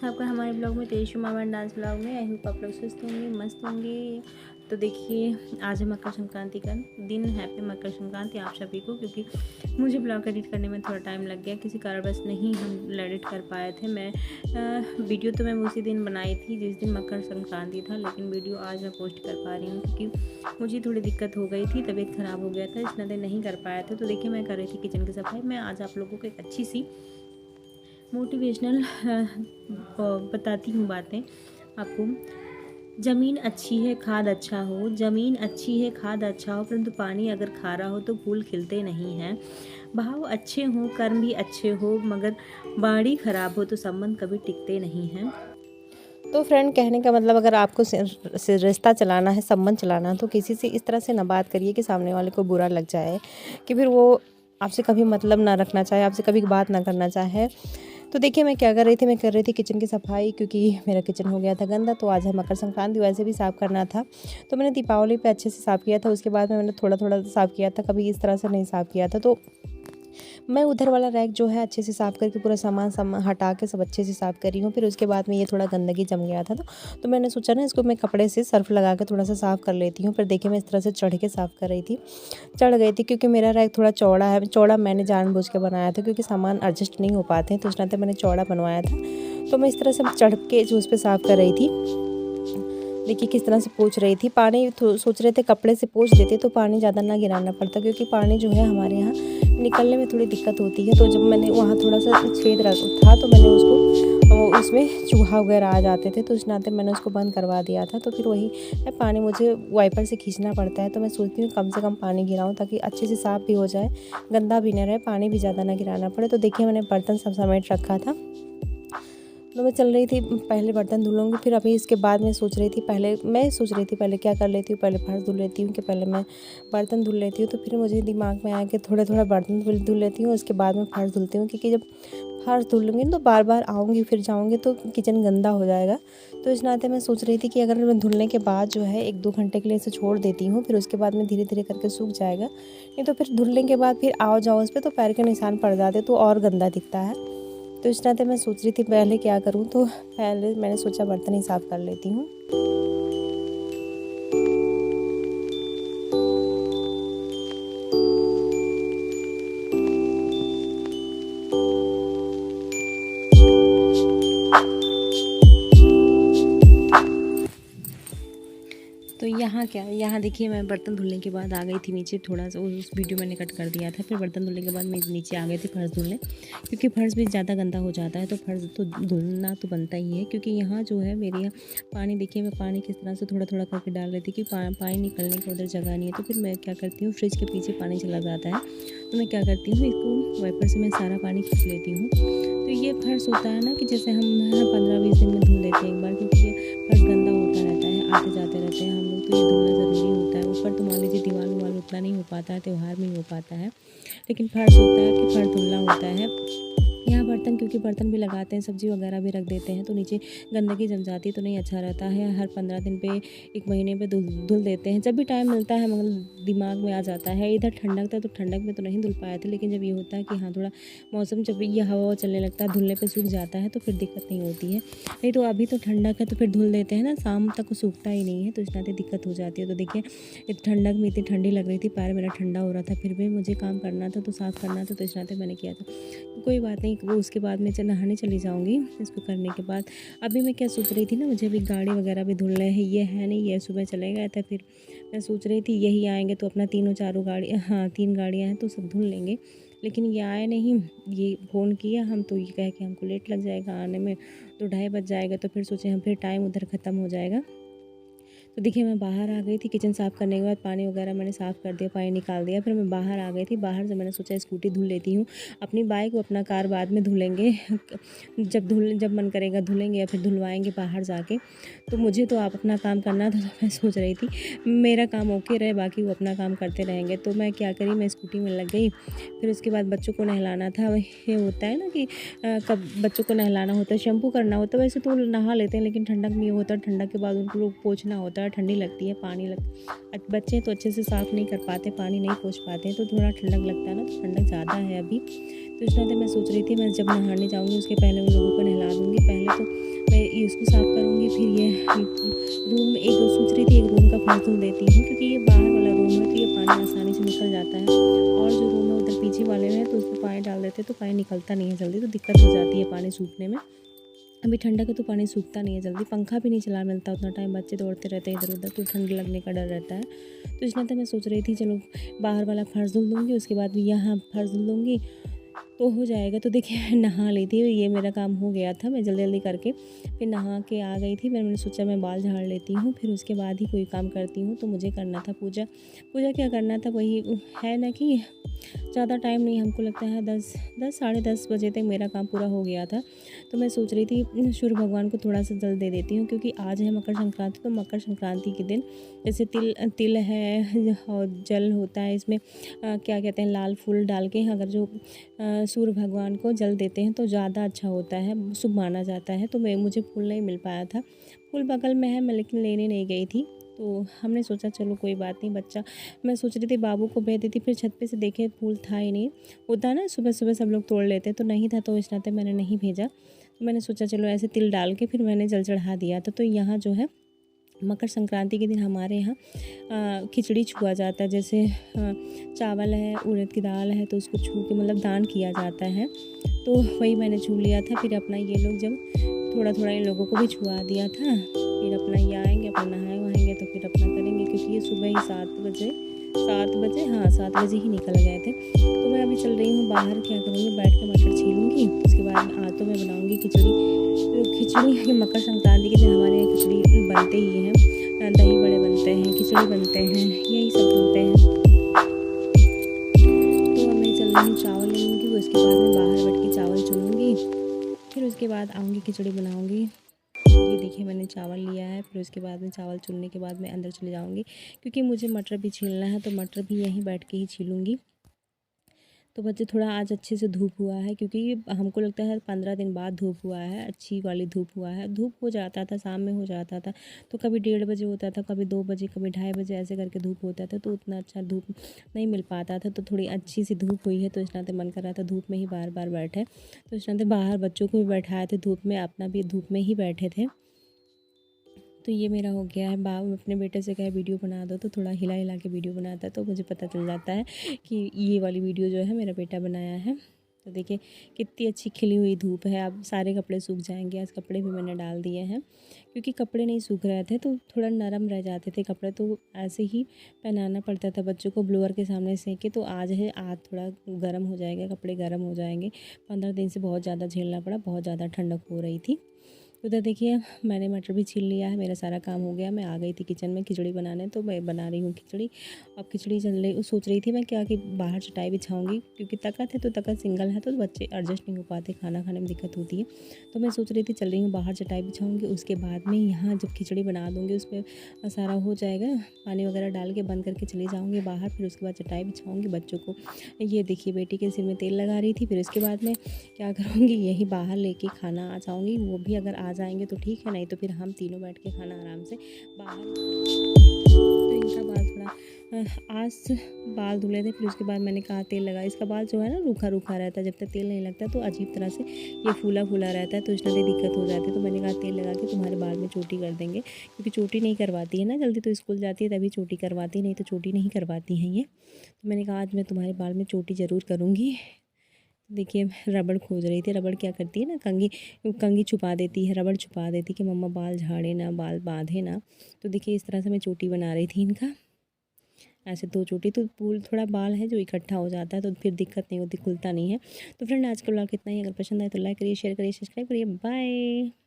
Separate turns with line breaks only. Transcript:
है आपका हमारे ब्लॉग में, तेजस्वी मामा डांस ब्लॉग में। आई होप आप लोग स्वस्थ होंगे, मस्त होंगे। तो देखिए, आज है मकर संक्रांति का दिन। हैप्पी मकर संक्रांति आप सभी को। क्योंकि मुझे ब्लॉग एडिट करने में थोड़ा टाइम लग गया, किसी कारणवश नहीं हम एडिट कर पाए थे। वीडियो तो मैं उसी दिन बनाई थी जिस दिन मकर संक्रांति था, लेकिन वीडियो आज मैं पोस्ट कर पा रही हूँ क्योंकि मुझे थोड़ी दिक्कत हो गई थी, तबीयत ख़राब हो गया था, इसलिए नहीं कर पाए थे। तो देखिए, मैं कर रही थी किचन की सफाई। मैं आज आप लोगों को एक अच्छी सी मोटिवेशनल बताती हूँ बातें आपको। ज़मीन अच्छी है खाद अच्छा हो, ज़मीन अच्छी है खाद अच्छा हो, परंतु पानी अगर खारा हो तो फूल खिलते नहीं हैं। भाव अच्छे हों, कर्म भी अच्छे हो, मगर बाड़ी खराब हो तो संबंध कभी टिकते नहीं हैं। तो फ्रेंड, कहने का मतलब, अगर आपको रिश्ता चलाना है, संबंध चलाना है, तो किसी से इस तरह से ना बात करिए कि सामने वाले को बुरा लग जाए, कि फिर वो आपसे कभी मतलब ना रखना चाहे, आपसे कभी बात ना करना चाहे। तो देखिए, मैं क्या कर रही थी, मैं कर रही थी किचन की सफाई, क्योंकि मेरा किचन हो गया था गंदा। तो आज है मकर संक्रांति, वैसे भी साफ़ करना था। तो मैंने दीपावली पे अच्छे से साफ़ किया था, उसके बाद में मैंने थोड़ा थोड़ा साफ़ किया था, कभी इस तरह से नहीं साफ़ किया था। तो मैं उधर वाला रैक जो है अच्छे से साफ़ करके पूरा सामान हटा के सब अच्छे से साफ़ करी हूँ। फिर उसके बाद में ये थोड़ा गंदगी जम गया था, तो मैंने सोचा ना, इसको मैं कपड़े से सर्फ लगा के थोड़ा सा साफ़ कर लेती हूँ। फिर देखिए, मैं इस तरह से चढ़ के साफ़ कर रही थी, चढ़ गई थी, क्योंकि मेरा रैक थोड़ा चौड़ा है। चौड़ा मैंने जानबूझ के बनाया था, क्योंकि सामान एडजस्ट नहीं हो पाते हैं, तो इस नाते मैंने चौड़ा बनवाया था। तो मैं इस तरह से चढ़ के जो उस पर साफ़ कर रही थी। देखिए किस तरह से पोंछ रही थी। पानी सोच रहे थे कपड़े से पोंछ देते तो पानी ज़्यादा ना गिराना पड़ता, क्योंकि पानी जो है हमारे यहाँ निकलने में थोड़ी दिक्कत होती है। तो जब मैंने वहाँ थोड़ा सा छेद था, तो मैंने उसको, उसमें चूहा वगैरह आ जाते थे, तो इस नाते मैंने उसको बंद करवा दिया था। तो फिर वही पानी मुझे वाइपर से खींचना पड़ता है। तो मैं सोचती हूँ कम से कम पानी गिराऊँ, ताकि अच्छे से साफ़ भी हो जाए, गंदा भी ना रहे, पानी भी ज़्यादा ना गिराना पड़े। तो देखिए, मैंने बर्तन सब समेट रखा था। तो मैं चल रही थी, पहले बर्तन धुल लूँगी, फिर अभी इसके बाद मैं सोच रही थी पहले क्या कर लेती हूँ, पहले फर्श धुल लेती हूँ कि पहले मैं बर्तन धुल लेती हूँ। तो फिर मुझे दिमाग में आया कि थोड़ा थोड़ा बर्तन धुल लेती हूँ, उसके बाद में फर्श धुलती हूँ, क्योंकि जब फर्श धुल लूँगी तो बार बार आऊँगी फिर जाऊँगी तो किचन गंदा हो जाएगा। तो इस नाते मैं सोच रही थी कि अगर मैं धुलने के बाद जो है 1-2 घंटे के लिए इसे छोड़ देती हूँ, फिर उसके बाद में धीरे धीरे करके सूख जाएगा। नहीं तो फिर धुलने के बाद फिर आओ जाओ उस पर, तो पैर के निशान पड़ जाते, तो और गंदा दिखता है। तो इस नाते मैं सोच रही थी पहले क्या करूं, तो पहले मैंने सोचा बर्तन ही साफ़ कर लेती हूँ। तो यहाँ देखिए, मैं बर्तन धुलने के बाद आ गई थी नीचे। थोड़ा सा उस वीडियो मैंने कट कर दिया था। फिर बर्तन धुलने के बाद मैं नीचे आ गई थी फर्श धुलने, क्योंकि फर्श भी ज़्यादा गंदा हो जाता है, तो फर्श तो धुलना तो बनता ही है। क्योंकि यहाँ जो है मेरे यहाँ पानी, देखिए मैं पानी किस तरह से थोड़ा थोड़ा करके डाल रही थी, कि पानी निकलने की उधर जगह नहीं है। तो फिर मैं क्या करती हूँ, फ्रिज के पीछे पानी चला जाता है, तो मैं क्या करती हूँ, इसको वाइपर से मैं सारा पानी खींच लेती हूँ। तो ये फर्श होता है ना, कि जैसे हम 15-20 दिन में धुल लेते हैं एक बार, क्योंकि ये फर्श गंदा होता रहता है, आते जाते रहते हैं हम लोग, तो ये धुलना ज़रूरी होता है। ऊपर तो मान लीजिए दीवार उवार उतना नहीं हो पाता है, त्यौहार में नहीं हो पाता है, लेकिन फर्श होता है कि फर्श धुलना होता है। यहाँ बर्तन, क्योंकि बर्तन भी लगाते हैं, सब्ज़ी वगैरह भी रख देते हैं, तो नीचे गंदगी जम जाती है, तो नहीं अच्छा रहता है। हर 15 दिन पे, 1 महीने पे धुल देते हैं, जब भी टाइम मिलता है, मगर दिमाग में आ जाता है। इधर ठंडक था, तो ठंडक में तो नहीं धुल पाए थे, लेकिन जब ये होता है कि हाँ थोड़ा मौसम, जब ये हवा चलने लगता है, धुलने पर सूख जाता है, तो फिर दिक्कत नहीं होती है। नहीं तो अभी तो ठंडक है, तो फिर धुल देते हैं ना, शाम तक वो सूखता ही नहीं है, तो इस नाते दिक्कत हो जाती है। तो देखिए, इस ठंडक में इतनी ठंडी लग रही थी, पैर मेरा ठंडा हो रहा था, फिर भी मुझे काम करना था, तो साफ़ करना था, तो इस नाते मैंने किया था। कोई बात नहीं, वो उसके बाद में नहाने चली जाऊँगी इसको करने के बाद। अभी मैं क्या सोच रही थी ना, मुझे अभी गाड़ी वगैरह भी धुलना है, ये है नहीं, ये सुबह चले गए थे। फिर मैं सोच रही थी यही आएंगे तो अपना 3 गाड़ियाँ हैं, तो सब धुल लेंगे, लेकिन ये आए नहीं। ये फ़ोन किया हम, तो ये कहे कि हमको लेट लग जाएगा आने में, तो 2:30 बज जाएगा, तो फिर सोचे हम, फिर टाइम उधर ख़त्म हो जाएगा। तो देखिए, मैं बाहर आ गई थी, किचन साफ़ करने के बाद पानी वगैरह मैंने साफ़ कर दिया, पानी निकाल दिया। फिर मैं बाहर आ गई थी, बाहर से मैंने सोचा स्कूटी धुल लेती हूँ, अपनी बाइक व अपना कार बाद में धुलेंगे, जब मन करेगा धुलेंगे, या फिर धुलवाएंगे बाहर जाके। तो मुझे तो आप अपना काम करना था, तो मैं सोच रही थी मेरा काम ओके रहे, बाकी वो अपना काम करते रहेंगे। तो मैं क्या करी, मैं स्कूटी में लग गई। फिर उसके बाद बच्चों को नहलाना था। ये होता है ना कि कब बच्चों को नहलाना होता है, शैम्पू करना होता है। वैसे तो नहा लेते हैं, लेकिन ठंडक में ये होता है, ठंडक के बाद उनको पोंछना होता है, ठंडी लगती है, बच्चे तो अच्छे से साफ़ नहीं कर पाते, पानी नहीं पोंछ पाते हैं, तो थोड़ा ठंडक लगता है ना, तो ठंडक ज़्यादा है अभी। तो इस नाते मैं सोच रही थी मैं जब नहाने जाऊँगी उसके पहले उन लोगों को नहला दूँगी। पहले तो मैं ये इसको साफ़ करूँगी, फिर ये रूम एक सोच रही थी एक रूम का फर्श धुल देती हूँ, क्योंकि ये बाहर वाला रूम है तो ये पानी आसानी से निकल जाता है। और जो रूम है उधर पीछे वाले में है तो उसमें पानी डाल देते हैं तो पानी निकलता नहीं है जल्दी, तो दिक्कत हो जाती है पानी सूखने में। अभी ठंडक है तो पानी सूखता नहीं है जल्दी, पंखा भी नहीं चला मिलता उतना टाइम, बच्चे दौड़ते रहते हैं इधर उधर तो ठंड लगने का डर रहता है। तो इस नाते मैं सोच रही थी चलो बाहर वाला फर्श धुल दूँगी, उसके बाद यहाँ फर्श धुल दूँगी तो हो जाएगा। तो देखिए नहा ली थी, ये मेरा काम हो गया था, मैं जल्दी जल्दी करके फिर नहा के आ गई थी। मैंने सोचा मैं बाल झाड़ लेती हूँ, फिर उसके बाद ही कोई काम करती हूँ। तो मुझे करना था पूजा। पूजा क्या करना था, वही है ना कि ज़्यादा टाइम नहीं, हमको लगता है 10 साढ़े 10 बजे तक मेरा काम पूरा हो गया था। तो मैं सोच रही थी सूर्य भगवान को थोड़ा सा जल दे देती हूँ, क्योंकि आज है मकर संक्रांति। तो मकर संक्रांति के दिन जैसे तिल है और जल होता है इसमें क्या कहते हैं, लाल फूल डाल के अगर जो सूर्य भगवान को जल देते हैं तो ज़्यादा अच्छा होता है, शुभ माना जाता है। तो मुझे फूल नहीं मिल पाया था, फूल बगल में है मैं लेकिन लेने नहीं गई थी। तो हमने सोचा चलो कोई बात नहीं, बच्चा मैं सोच रही थी बाबू को भेज देती, फिर छत पे से देखे फूल था ही नहीं। होता है ना सुबह सुबह सब लोग तोड़ लेते, तो नहीं था, तो इस नाते मैंने नहीं भेजा। तो मैंने सोचा चलो ऐसे तिल डाल के फिर मैंने जल चढ़ा दिया था। तो यहाँ जो है मकर संक्रांति के दिन हमारे यहाँ खिचड़ी छुआ जाता है, जैसे चावल है उड़द की दाल है तो उसको छू के मतलब दान किया जाता है। तो वही मैंने छू लिया था। फिर अपना ये लोग जब थोड़ा थोड़ा इन लोगों को भी छुआ दिया था, फिर अपना ये आएंगे अपना नहाए वहाएंगे तो फिर अपना करेंगे, क्योंकि ये सुबह ही 7 बजे ही निकल गए थे। तो मैं अभी चल रही हूँ बाहर, क्या करूँगी बैठ के मटर छीलूँगी, उसके बाद आटों में बनाऊँगी खिचड़ी। तो खिचड़ी मकर संक्रांति के दिन हमारे यहाँ खिचड़ी बनते ही हैं, दही बड़े बनते हैं, खिचड़ी बनते हैं, यही सब बनते हैं। तो अब मैं चल रही हूँ चावल ले लूँगी, उसके बाद मैं बाहर बैठ के चावल चुनूँगी, फिर उसके बाद आऊँगी खिचड़ी बनाऊँगी। ये देखिए मैंने चावल लिया है, फिर उसके बाद में चावल चुनने के बाद मैं अंदर चले जाऊँगी, क्योंकि मुझे मटर भी छीलना है, तो मटर भी यहीं बैठ के ही छीलूँगी। तो बच्चे थोड़ा आज अच्छे से धूप हुआ है, क्योंकि हमको लगता है 15 दिन बाद धूप हुआ है, अच्छी वाली धूप हुआ है। धूप हो जाता था शाम में हो जाता था, तो कभी 1:30 होता था, कभी 2 बजे, कभी 2:30 बजे ऐसे करके धूप होता था, तो उतना अच्छा धूप नहीं मिल पाता था। तो थोड़ी अच्छी सी धूप हुई है, तो इस नाते मन कर रहा था धूप में ही बार बार बैठे। तो इस नाते बाहर बच्चों को भी बैठाए थे धूप में, अपना भी धूप में ही बैठे थे। तो ये मेरा हो गया है। अपने बेटे से कहे वीडियो बना दो, तो थोड़ा हिला हिला के वीडियो बनाता है, तो मुझे पता चल जाता है कि ये वाली वीडियो जो है मेरा बेटा बनाया है। तो देखिए कितनी अच्छी खिली हुई धूप है, अब सारे कपड़े सूख जाएंगे। आज कपड़े भी मैंने डाल दिए हैं, क्योंकि कपड़े नहीं सूख रहे थे तो थोड़ा नरम रह जाते थे कपड़े, तो ऐसे ही पहनाना पड़ता था बच्चों को ब्लोअर के सामने से के। तो आज थोड़ा गर्म हो जाएगा, कपड़े गर्म हो जाएंगे। 15 दिन से बहुत ज़्यादा झेलना पड़ा, बहुत ज़्यादा ठंडक हो रही थी। उधर देखिए मैंने मटर भी छील लिया है, मेरा सारा काम हो गया। मैं आ गई थी किचन में खिचड़ी बनाने, तो मैं बना रही हूँ खिचड़ी। अब खिचड़ी चल रही, सोच रही थी मैं क्या कि बाहर चटाई बिछाऊंगी, क्योंकि तख़्त है तो तख़्त सिंगल है तो बच्चे एडजस्ट नहीं हो पाते, खाना खाने में दिक्कत होती है। तो मैं सोच रही थी चल रही हूँ बाहर चटाई बिछाऊँगी, उसके बाद में यहाँ जब खिचड़ी बना दूँगी उसमें सारा हो जाएगा, पानी वगैरह डाल के बंद करके चली जाऊँगी बाहर। फिर उसके बाद चटाई बिछाऊँगी बच्चों को। ये देखिए बेटी के सिर में तेल लगा रही थी। फिर उसके बाद में क्या करूँगी, यही बाहर लेके खाना आ जाऊँगी। वो भी अगर आ जाएंगे तो ठीक है, नहीं तो फिर हम तीनों बैठ के खाना आराम से बाहर। तो इनका बाल थोड़ा आज बाल धुले थे, फिर उसके बाद मैंने कहा तेल लगा। इसका बाल जो है ना रूखा रूखा रहता है, जब तक तेल नहीं लगता तो अजीब तरह से ये फूला फूला रहता है, तो इसलिए दिक्कत हो जाती है। तो मैंने कहा तेल लगा के तुम्हारे बाल में चोटी कर देंगे, क्योंकि चोटी नहीं करवाती है ना जल्दी, तो स्कूल जाती है तभी चोटी करवाती, नहीं तो चोटी नहीं करवाती हैं ये। तो मैंने कहा आज मैं तुम्हारे बाल में चोटी ज़रूर करूँगी। देखिए रबड़ खोज रही थी, रबड़ क्या करती है ना, कंघी छुपा देती है, रबड़ छुपा देती है कि मम्मा बाल झाड़े ना, बाल बांधे ना। तो देखिए इस तरह से मैं चोटी बना रही थी इनका, ऐसे 2 चोटी। तो पूल थोड़ा बाल है जो इकट्ठा हो जाता है, तो फिर दिक्कत नहीं होती, खुलता नहीं है। तो फ्रेंड आज का व्लॉग इतना ही, अगर पसंद आए तो लाइक करिए, शेयर करिए, सब्सक्राइब करिए। बाय।